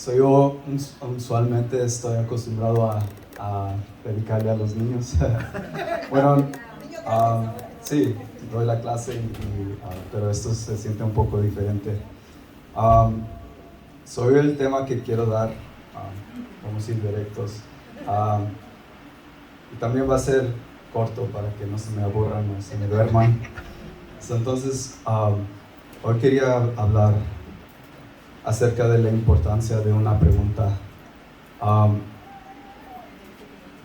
Yo usualmente estoy acostumbrado a dedicarle a los niños. Bueno, sí, doy la clase, pero esto se siente un poco diferente. Soy el tema que quiero dar, vamos a ir directos. Y también va a ser corto para que no se me aburran o se me duerman. Entonces, hoy quería hablar acerca de la importancia de una pregunta.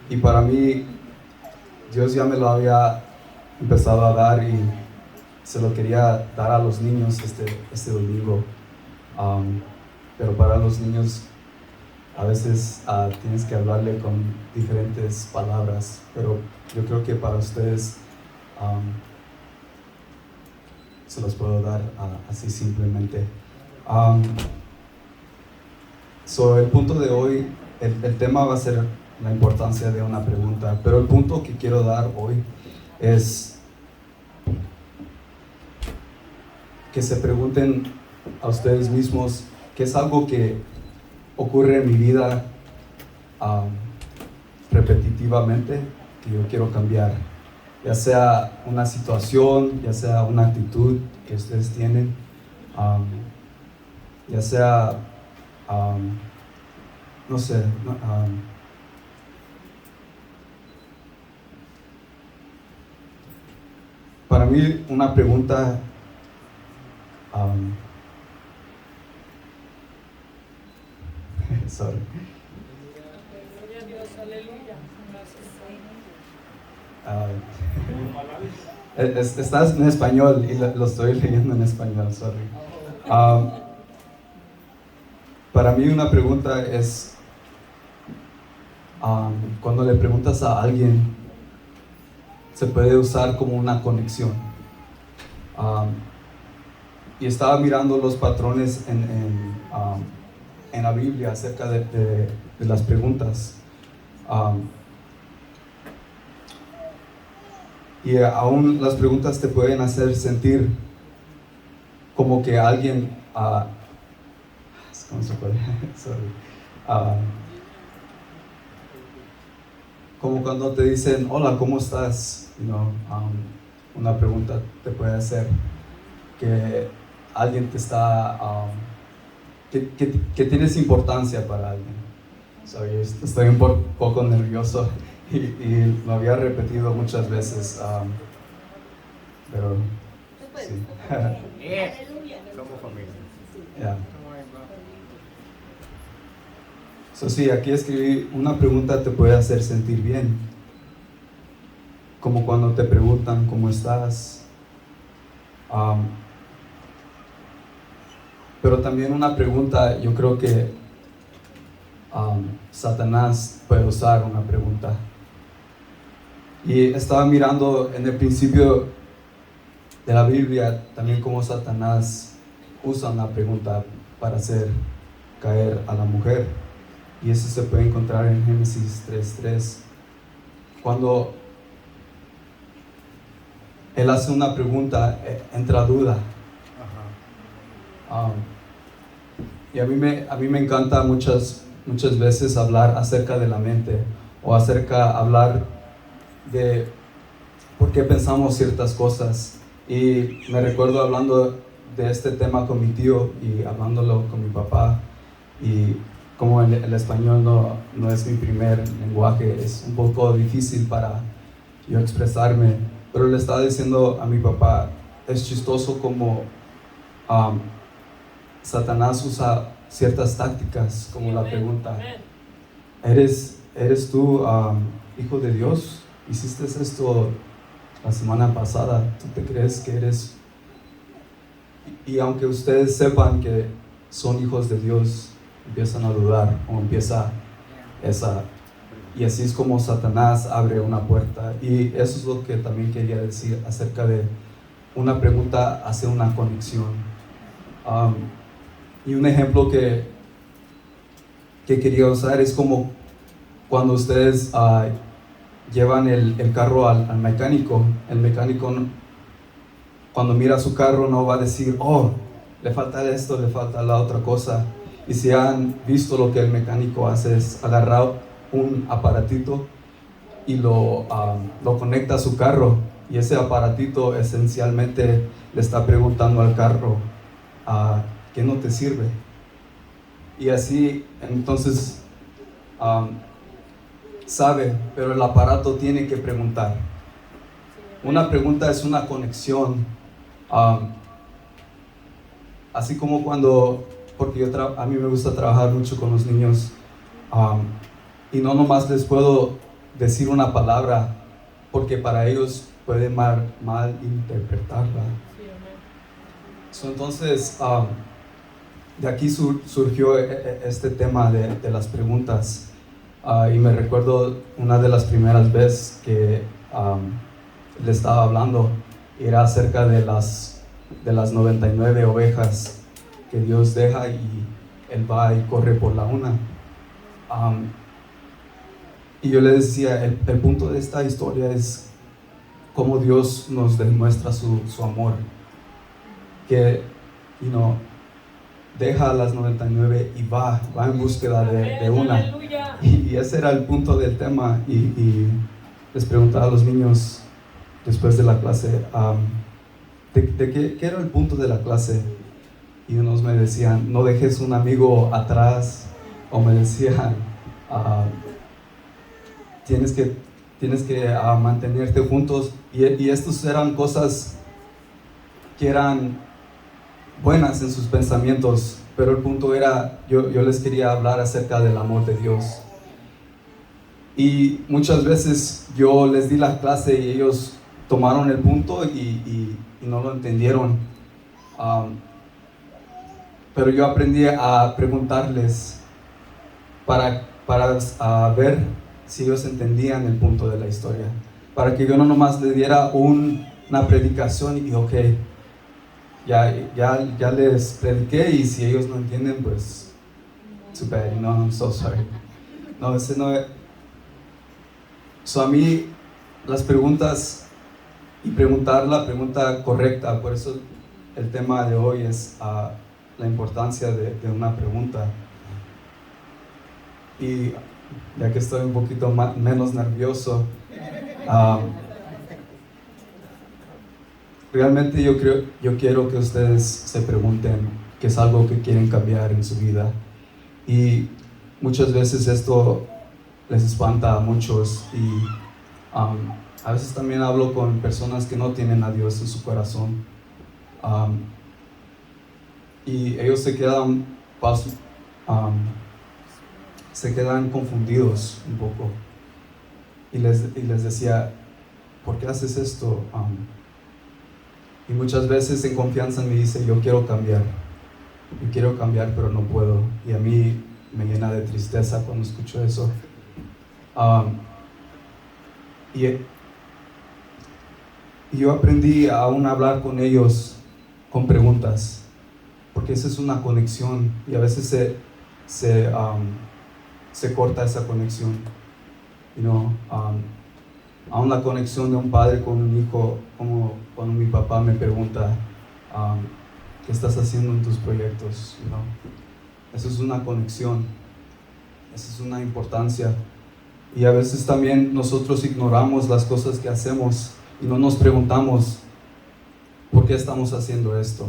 Y para mí, Dios ya me lo había empezado a dar y se lo quería dar a los niños este domingo. Pero para los niños a veces tienes que hablarle con diferentes palabras, pero yo creo que para ustedes se los puedo dar así simplemente. El punto de hoy, el tema va a ser la importancia de una pregunta, pero el punto que quiero dar hoy es que se pregunten a ustedes mismos qué es algo que ocurre en mi vida repetitivamente que yo quiero cambiar, ya sea una situación, ya sea una actitud que ustedes tienen, ya sea no sé, para mí una pregunta sorry. Estás en español y lo estoy leyendo en español, sorry. Para mí una pregunta es cuando le preguntas a alguien, se puede usar como una conexión. Y estaba mirando los patrones en la Biblia acerca de las preguntas. Y aún las preguntas te pueden hacer sentir como que alguien ¿cómo se puede? Sorry. Como cuando te dicen, hola, ¿cómo estás? Una pregunta te puede hacer que alguien te está, que tienes importancia para alguien. Estoy un poco nervioso y lo había repetido muchas veces, pero sí. Como familia. Yeah. Sí, aquí escribí, una pregunta te puede hacer sentir bien, como cuando te preguntan cómo estás, pero también una pregunta, yo creo que Satanás puede usar una pregunta. Y estaba mirando en el principio de la Biblia también cómo Satanás usa una pregunta para hacer caer a la mujer. Y eso se puede encontrar en Génesis 3:3. Cuando él hace una pregunta, entra duda. Y a mí me encanta muchas veces hablar acerca de la mente o hablar de por qué pensamos ciertas cosas. Y me recuerdo hablando de este tema con mi tío y hablándolo con mi papá, y como el español no es mi primer lenguaje, es un poco difícil para yo expresarme, pero le estaba diciendo a mi papá, es chistoso como Satanás usa ciertas tácticas, como la pregunta, ¿eres tú hijo de Dios? ¿Hiciste esto la semana pasada? ¿Tú te crees que eres? Y aunque ustedes sepan que son hijos de Dios, empiezan a dudar o empieza y así es como Satanás abre una puerta. Y eso es lo que también quería decir acerca de una pregunta hace una conexión. Y un ejemplo que quería usar es como cuando ustedes llevan el carro al mecánico. El mecánico, cuando mira su carro, no va a decir, oh, le falta esto, le falta la otra cosa. Y si han visto lo que el mecánico hace es agarrar un aparatito y lo conecta a su carro, y ese aparatito esencialmente le está preguntando al carro, ¿qué no te sirve? Y así entonces sabe, pero el aparato tiene que preguntar. Una pregunta es una conexión, así como cuando, porque a mí me gusta trabajar mucho con los niños, y no nomás les puedo decir una palabra, porque para ellos puede mal interpretarla. Entonces, de aquí surgió este tema de las preguntas. Y me recuerdo una de las primeras veces que le estaba hablando, era acerca de las 99 ovejas que Dios deja y Él va y corre por la una. Y yo le decía, el punto de esta historia es cómo Dios nos demuestra su amor, que deja a las 99 y va en búsqueda de una. Y ese era el punto del tema. Y les preguntaba a los niños después de la clase, ¿qué era el punto de la clase? Y unos me decían, no dejes un amigo atrás, o me decían, tienes que mantenerte juntos. Y estos eran cosas que eran buenas en sus pensamientos, pero el punto era, yo les quería hablar acerca del amor de Dios. Y muchas veces yo les di la clase y ellos tomaron el punto y no lo entendieron. Pero yo aprendí a preguntarles para ver si ellos entendían el punto de la historia, para que yo no nomás le diera una predicación y ok, ya les prediqué, y si ellos no entienden, pues too bad, I'm so sorry. No, ese no es. A mí las preguntas, y preguntar la pregunta correcta, por eso el tema de hoy es la importancia de una pregunta. Y ya que estoy un poquito menos nervioso, realmente yo quiero que ustedes se pregunten qué es algo que quieren cambiar en su vida. Y muchas veces esto les espanta a muchos, y a veces también hablo con personas que no tienen a Dios en su corazón, y ellos se quedan confundidos un poco, y les decía, ¿por qué haces esto? Y muchas veces en confianza me dice, yo quiero cambiar, pero no puedo. Y a mí me llena de tristeza cuando escucho eso. Y yo aprendí a aún hablar con ellos con preguntas, porque esa es una conexión, y a veces se corta esa conexión. Aún la conexión de un padre con un hijo, como cuando mi papá me pregunta, ¿qué estás haciendo en tus proyectos? Eso es una conexión, esa es una importancia. Y a veces también nosotros ignoramos las cosas que hacemos y no nos preguntamos, ¿por qué estamos haciendo esto?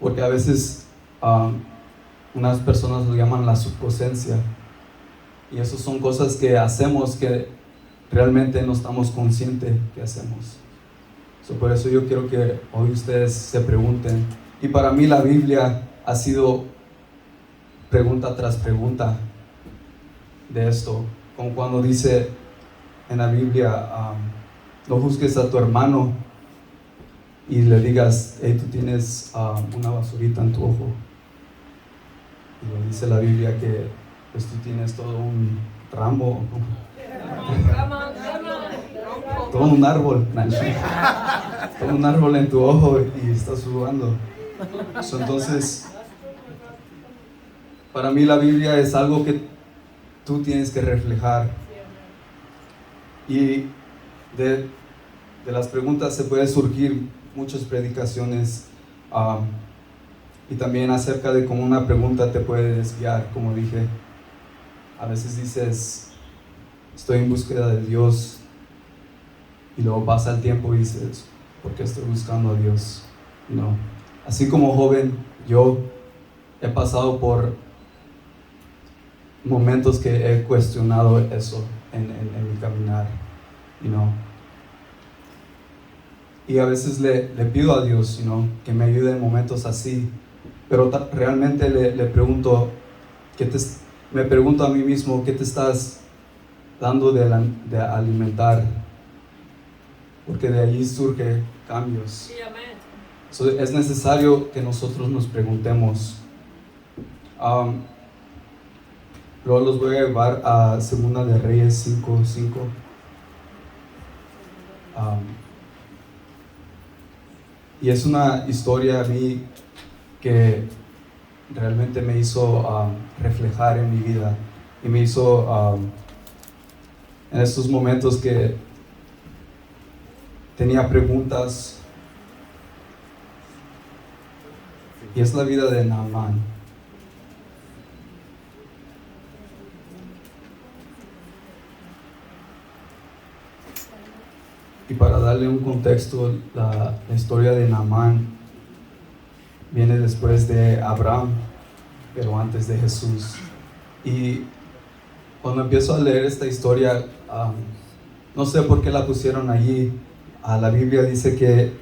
Porque a veces unas personas lo llaman la subconsciencia, y eso son cosas que hacemos que realmente no estamos conscientes que hacemos. Por eso yo quiero que hoy ustedes se pregunten. Y para mí la Biblia ha sido pregunta tras pregunta de esto. Como cuando dice en la Biblia, no juzgues a tu hermano y le digas, hey, tú tienes una basurita en tu ojo. Y lo dice la Biblia que pues tú tienes todo un ramo, todo un árbol, todo un árbol en tu ojo y estás sudando. Entonces, para mí la Biblia es algo que tú tienes que reflejar. Y de las preguntas se pueden surgir muchas predicaciones. Y también acerca de cómo una pregunta te puede desviar, como dije. A veces dices, estoy en búsqueda de Dios, y luego pasa el tiempo y dices, ¿por qué estoy buscando a Dios? No. Así como joven, yo he pasado por momentos que he cuestionado eso en mi caminar, y a veces le pido a Dios, que me ayude en momentos así, pero realmente le pregunto, me pregunto a mí mismo, ¿qué te estás dando de alimentar? Porque de allí surgen cambios. Sí, amén. So, es necesario que nosotros nos preguntemos. Luego los voy a llevar a Segunda de Reyes 5:5. Y es una historia a mí que realmente me hizo reflejar en mi vida, y me hizo en estos momentos que tenía preguntas, y es la vida de Naamán. Y para darle un contexto, la historia de Naamán viene después de Abraham, pero antes de Jesús. Y cuando empiezo a leer esta historia, no sé por qué la pusieron allí. La Biblia dice que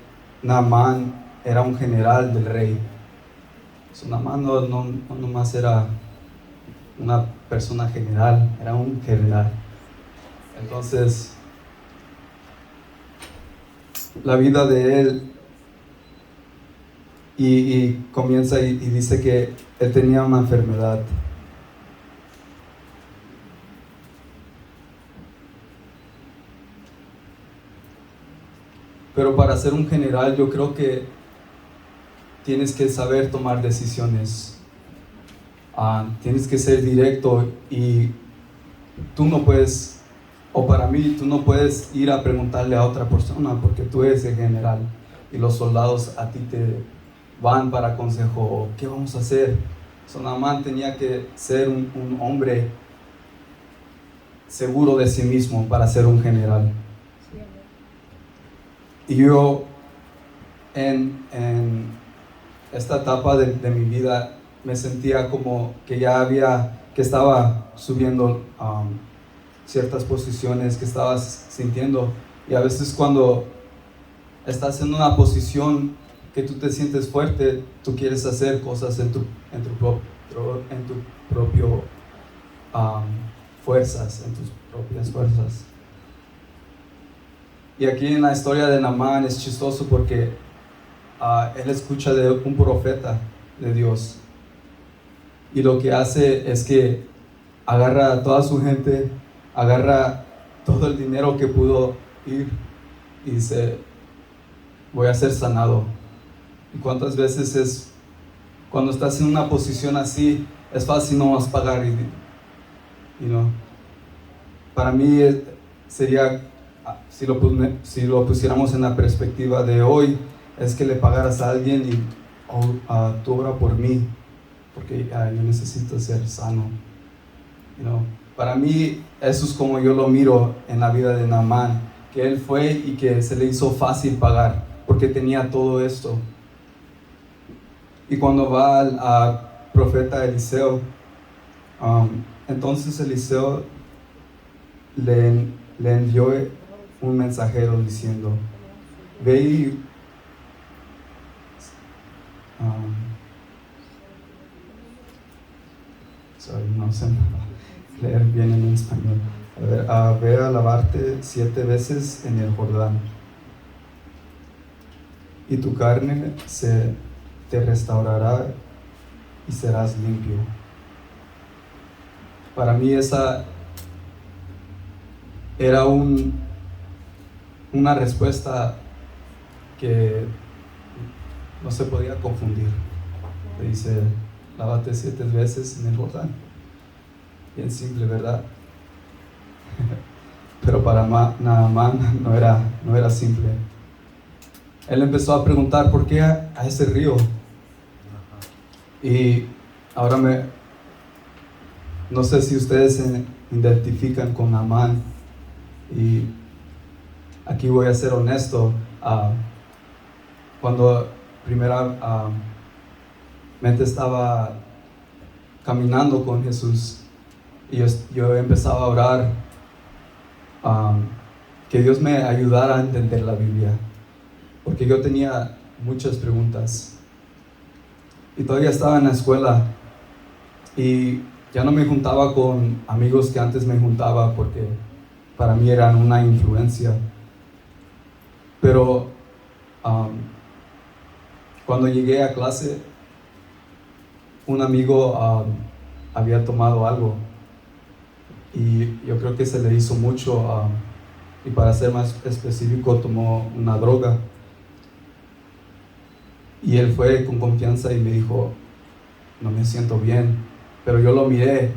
Naamán era un general del rey. Naamán no nomás era una persona general, era un general. Entonces, la vida de él, y comienza y dice que él tenía una enfermedad. Pero para ser un general, yo creo que tienes que saber tomar decisiones. Tienes que ser directo, y tú no puedes, o para mí, tú no puedes ir a preguntarle a otra persona, porque tú eres el general y los soldados a ti te van para consejo. ¿Qué vamos a hacer? Naamán tenía que ser un hombre seguro de sí mismo para ser un general. Y yo en esta etapa de mi vida me sentía como que que estaba subiendo ciertas posiciones, que estabas sintiendo. Y a veces cuando estás en una posición que tú te sientes fuerte, tú quieres hacer cosas en tu propio fuerzas, en tus propias fuerzas. Y aquí en la historia de Naamán es chistoso porque él escucha de un profeta de Dios, y lo que hace es que agarra a toda su gente, agarra todo el dinero que pudo ir, y dice, voy a ser sanado. ¿Y cuántas veces cuando estás en una posición así, es fácil no más pagar? Para mí sería, si lo pusiéramos en la perspectiva de hoy, es que le pagaras a alguien y tú obra por mí, porque yo necesito ser sano. Para mí eso es como yo lo miro en la vida de Naamán, que él fue y que se le hizo fácil pagar porque tenía todo esto. Y cuando va al profeta Eliseo, entonces Eliseo le envió un mensajero diciendo, ve y no sé leer bien en español. Ve a lavarte 7 veces en el Jordán, y tu carne te restaurará y serás limpio. Para mí esa era una respuesta que no se podía confundir. Le dice, lávate 7 veces en el Jordán. Bien simple, ¿verdad? Pero para Naamán no era simple. Él empezó a preguntar, ¿por qué a ese río? Y ahora no sé si ustedes se identifican con Naamán. Y aquí voy a ser honesto. Cuando primeramente estaba caminando con Jesús y yo empezaba a orar, que Dios me ayudara a entender la Biblia, porque yo tenía muchas preguntas y todavía estaba en la escuela y ya no me juntaba con amigos que antes me juntaba porque para mí eran una influencia. Pero cuando llegué a clase, un amigo había tomado algo y yo creo que se le hizo mucho, y para ser más específico, tomó una droga. Y él fue con confianza y me dijo, no me siento bien. Pero yo lo miré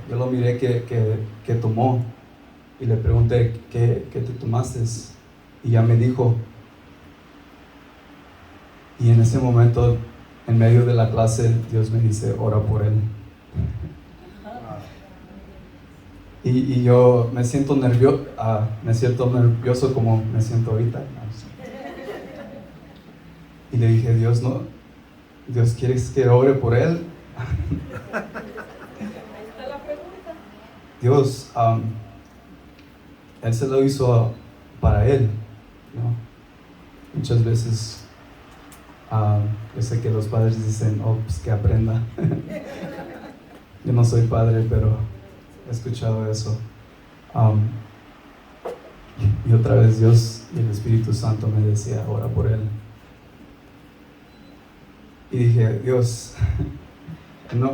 que tomó. Y le pregunté, ¿qué te tomaste? Y ya me dijo. Y en ese momento, en medio de la clase, Dios me dice, ora por él. Y yo me siento nervioso como me siento ahorita. Y le dije, Dios, ¿quieres que ore por él? Dios, él se lo hizo para él, ¿no? Muchas veces yo sé que los padres dicen, pues que aprenda. Yo no soy padre, pero he escuchado eso. Y otra vez Dios y el Espíritu Santo me decía, ora por él. Y dije, Dios, no,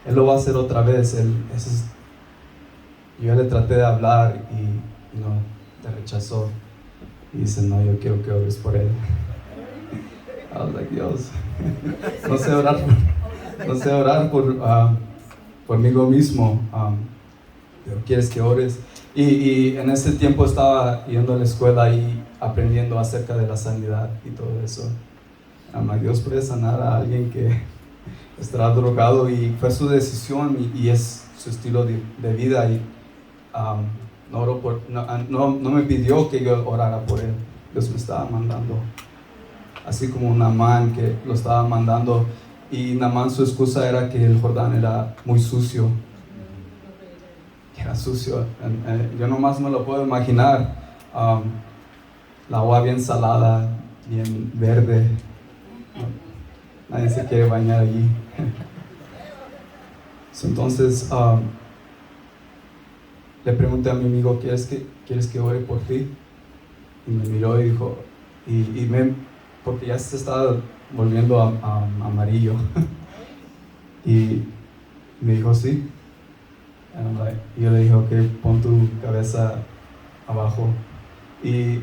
él lo va a hacer otra vez. Yo ya le traté de hablar y no, te rechazó. Y dice, no, yo quiero que ores por él. I was like, Dios, no sé orar por mí mismo, pero quieres que ores. Y en ese tiempo estaba yendo a la escuela y aprendiendo acerca de la sanidad y todo eso. Dios puede sanar a alguien que estará drogado, y fue su decisión y es su estilo de vida. Y no me pidió que yo orara por él. Dios me estaba mandando, así como Naamán, que lo estaba mandando. Y Naamán, su excusa era que el Jordán era muy sucio. Era sucio. Yo nomás me lo puedo imaginar. La agua bien salada, bien verde. Nadie se quiere bañar allí. Porque le pregunté a mi amigo, ¿quieres que ore por ti? Y me miró y dijo, porque ya se estaba volviendo amarillo. Y me dijo, sí. Y yo le dije, ok, pon tu cabeza abajo. Y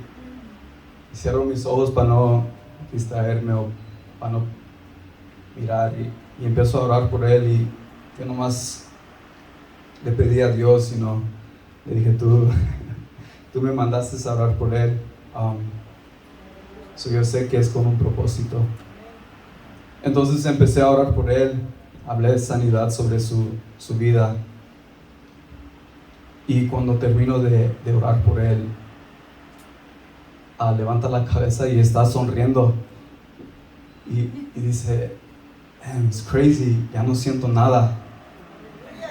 cierro mis ojos para no distraerme o para no mirar. Y empiezo a orar por él. Y yo nomás le pedí a Dios, le dije, tú me mandaste a orar por él. Yo sé que es con un propósito. Entonces empecé a orar por él. Hablé de sanidad sobre su vida. Y cuando termino de orar por él, levanta la cabeza y está sonriendo. Y dice, it's crazy, ya no siento nada.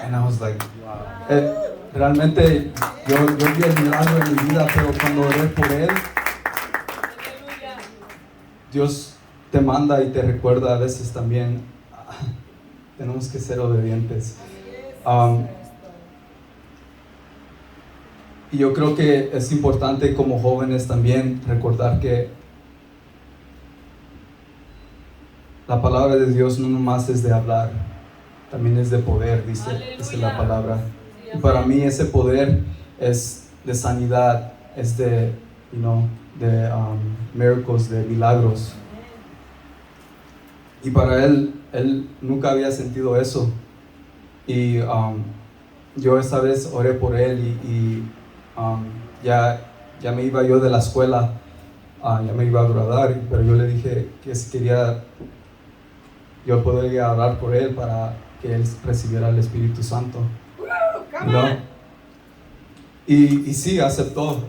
And I was like, wow. Realmente yo vi el milagro en mi vida, pero cuando oré por él, Dios te manda y te recuerda a veces también. Tenemos que ser obedientes. Y yo creo que es importante como jóvenes también recordar que la palabra de Dios no nomás es de hablar, también es de poder, dice la palabra. Y para mí ese poder es de sanidad, es de miracles, de milagros. Y para él nunca había sentido eso. Y yo esa vez oré por él y ya me iba yo de la escuela, ya me iba a graduar, pero yo le dije que si quería yo podría orar por él para que él recibiera el Espíritu Santo. ¿No? Y sí, aceptó.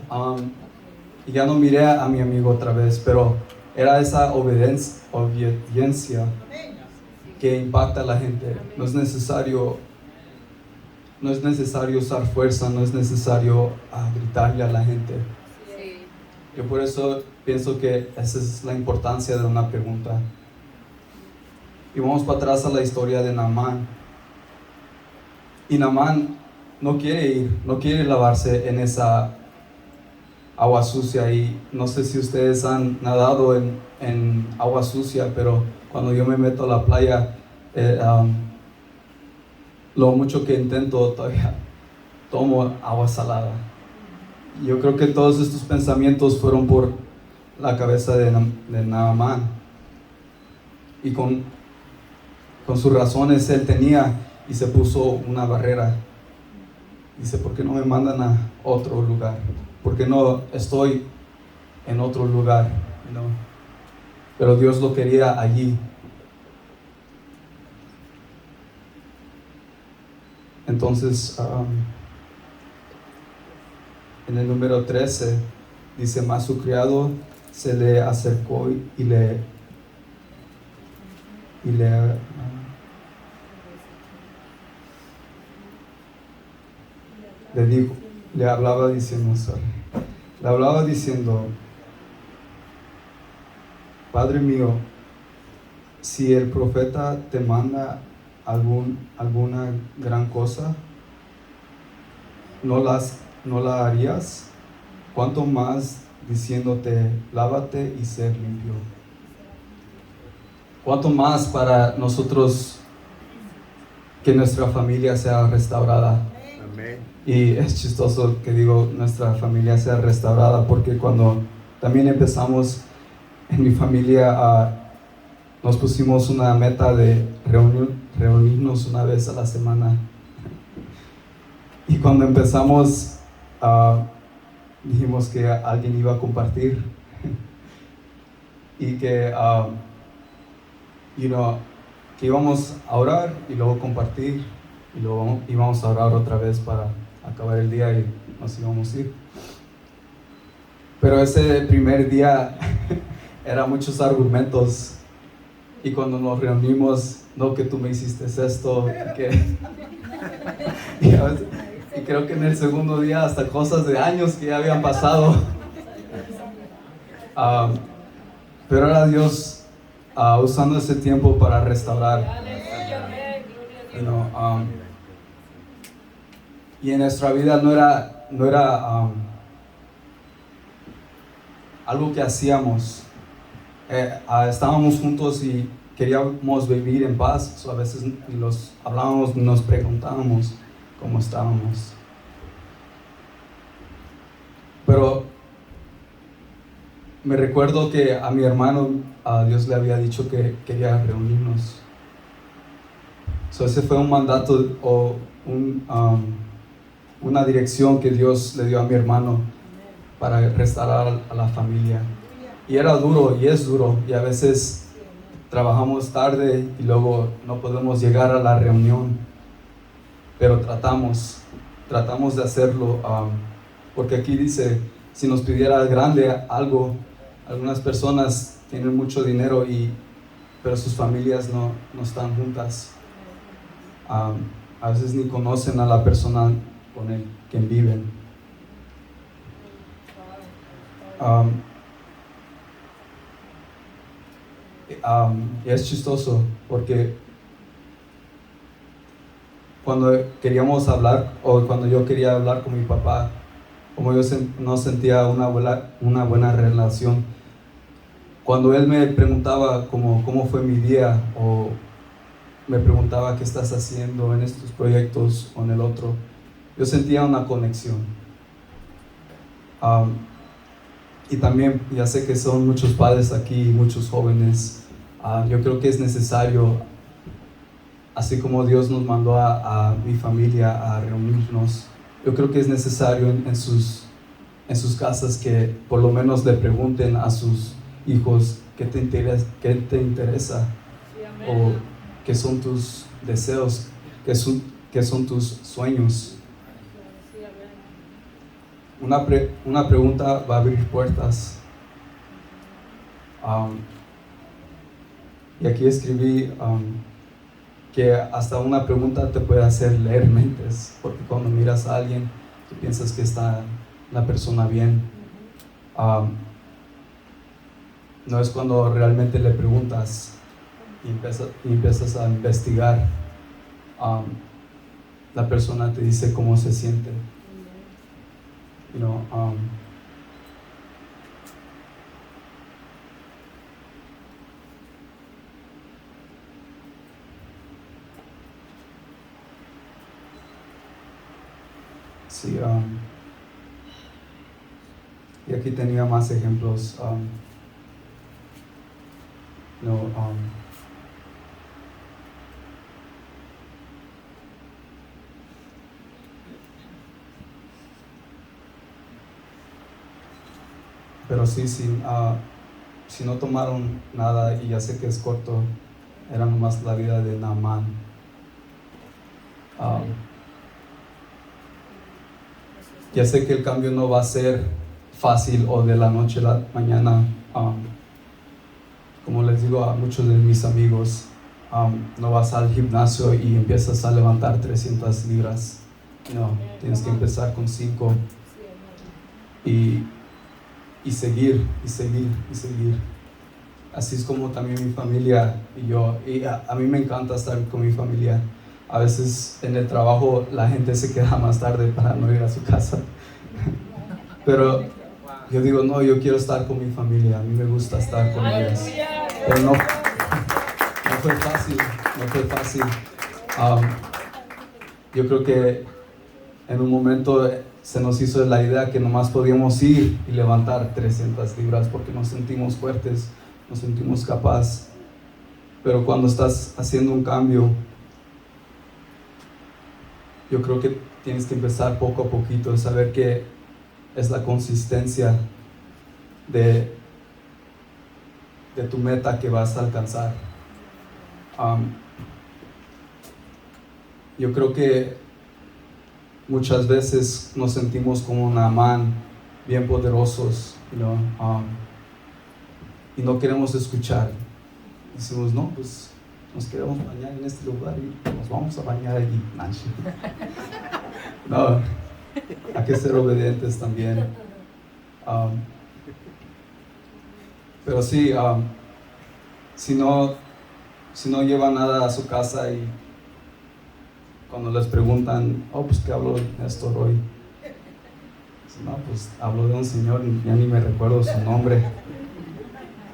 Y ya no miré a mi amigo otra vez, pero era esa obediencia que impacta a la gente. No es necesario usar fuerza, no es necesario gritarle a la gente. Yo por eso pienso que esa es la importancia de una pregunta. Y vamos para atrás a la historia de Naamán. Y Naamán no quiere lavarse en esa agua sucia. Y no sé si ustedes han nadado en agua sucia, pero cuando yo me meto a la playa, lo mucho que intento, todavía tomo agua salada. Y yo creo que todos estos pensamientos fueron por la cabeza de Naamán. Y con sus razones él tenía y se puso una barrera. Dice, ¿por qué no me mandan a otro lugar? ¿Por qué no estoy en otro lugar? ¿No? Pero Dios lo quería allí. Entonces, en el número 13, dice, más su criado se le acercó y le dijo, le hablaba diciendo, Padre mío, si el profeta te manda alguna gran cosa, ¿no la harías? ¿Cuánto más diciéndote, lávate y ser limpio? ¿Cuánto más para nosotros que nuestra familia sea restaurada? Amén. Y es chistoso que digo nuestra familia sea restaurada, porque cuando también empezamos en mi familia, nos pusimos una meta de reunirnos una vez a la semana. Y cuando empezamos, dijimos que alguien iba a compartir y que que íbamos a orar y luego compartir y luego íbamos a orar otra vez para acabar el día y nos íbamos a ir. Pero ese primer día eran muchos argumentos, y cuando nos reunimos, no, que tú me hiciste esto, y creo que en el segundo día hasta cosas de años que ya habían pasado. Pero era Dios usando ese tiempo para restaurar. Y en nuestra vida no era algo que hacíamos. Estábamos juntos y queríamos vivir en paz. A veces nos hablábamos, nos preguntábamos cómo estábamos. Pero me recuerdo que a mi hermano, Dios le había dicho que quería reunirnos. Ese fue un mandato o una dirección que Dios le dio a mi hermano para restaurar a la familia. Y era duro, y es duro, y a veces trabajamos tarde y luego no podemos llegar a la reunión, pero tratamos de hacerlo, porque aquí dice, si nos pidiera grande algo, algunas personas tienen mucho dinero, pero sus familias no están juntas. A veces ni conocen a la persona con quien viven. Y es chistoso porque cuando queríamos hablar, o cuando yo quería hablar con mi papá, como yo no sentía una buena relación, cuando él me preguntaba cómo fue mi día, o me preguntaba qué estás haciendo en estos proyectos o en el otro, yo sentía una conexión. Y también, ya sé que son muchos padres aquí, muchos jóvenes, yo creo que es necesario, así como Dios nos mandó a mi familia a reunirnos, yo creo que es necesario en sus casas que por lo menos le pregunten a sus hijos qué te interesa. o qué son tus deseos, qué son tus sueños. Una pregunta va a abrir puertas. Y aquí escribí que hasta una pregunta te puede hacer leer mentes, porque cuando miras a alguien, tú piensas que está la persona bien. No es cuando realmente le preguntas y empiezas a investigar. La persona te dice cómo se siente. You know, sí, y aquí tenía más ejemplos. Pero sí, si no tomaron nada, y ya sé que es corto, era nomás la vida de Naamán. Ya sé que el cambio no va a ser fácil o de la noche a la mañana. Como les digo a muchos de mis amigos, no vas al gimnasio y empiezas a levantar 300 libras. No, tienes que empezar con 5 y seguir. Así es como también mi familia y yo. Y a mí me encanta estar con mi familia. A veces en el trabajo la gente se queda más tarde para no ir a su casa. Pero yo digo, no, yo quiero estar con mi familia. A mí me gusta estar con ellas. Pero no fue fácil. Yo creo que en un momento se nos hizo la idea que nomás podíamos ir y levantar 300 libras porque nos sentimos fuertes, nos sentimos capaces. Pero cuando estás haciendo un cambio, yo creo que tienes que empezar poco a poquito, saber que es la consistencia de tu meta que vas a alcanzar. Yo creo que muchas veces nos sentimos como Naamán, bien poderosos, y no queremos escuchar. Decimos, no, pues nos queremos bañar en este lugar y nos vamos a bañar allí. No, hay que ser obedientes también. Pero sí, si no lleva nada a su casa y cuando les preguntan, pues ¿qué habló Néstor hoy? No, pues hablo de un señor, ya ni me recuerdo su nombre.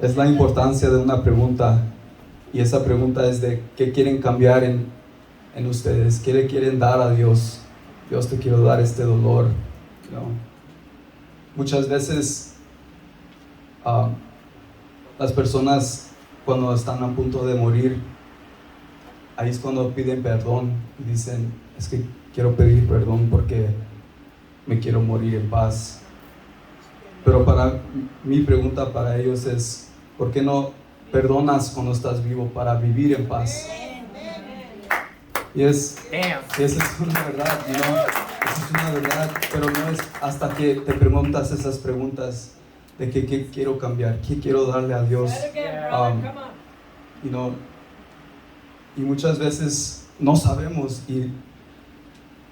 Es la importancia de una pregunta, y esa pregunta es de qué quieren cambiar en ustedes, qué le quieren dar a Dios. Dios, te quiero dar este dolor. Muchas veces las personas cuando están a punto de morir, ahí es cuando piden perdón y dicen, es que quiero pedir perdón porque me quiero morir en paz. Pero mi pregunta para ellos es, ¿por qué no perdonas cuando estás vivo para vivir en paz? Y esa es una verdad, esa es una verdad, pero no es hasta que te preguntas esas preguntas de qué quiero cambiar, qué quiero darle a Dios. Y muchas veces no sabemos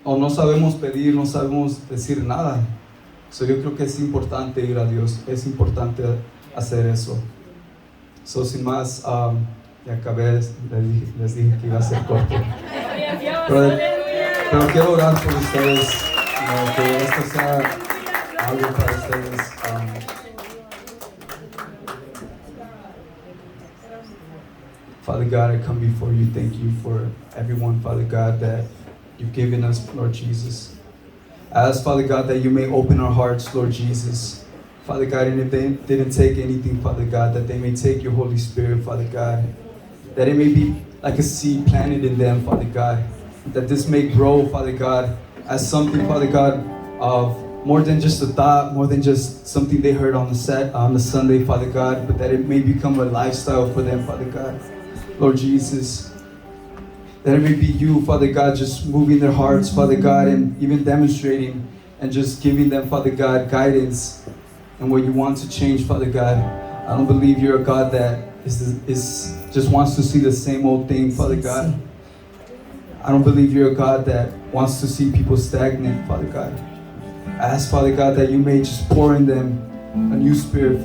o no sabemos pedir, no sabemos decir nada. Yo creo que es importante ir a Dios, es importante hacer eso. Sin más, ya acabé, les dije que iba a ser corto. Pero quiero orar por ustedes, que esto sea algo para ustedes. Father God, I come before you. Thank you for everyone, Father God, that you've given us, Lord Jesus. I ask, Father God, that you may open our hearts, Lord Jesus. Father God, and if they didn't take anything, Father God, that they may take your Holy Spirit, Father God. That it may be like a seed planted in them, Father God. That this may grow, Father God, as something, Father God, of more than just a thought, more than just something they heard on the Sunday, Father God, but that it may become a lifestyle for them, Father God. Lord Jesus. That it may be you, Father God, just moving their hearts, Father God, and even demonstrating and just giving them, Father God, guidance and what you want to change, Father God. I don't believe you're a God that is just wants to see the same old thing, Father God. I don't believe you're a God that wants to see people stagnant, Father God. I ask, Father God, that you may just pour in them a new spirit,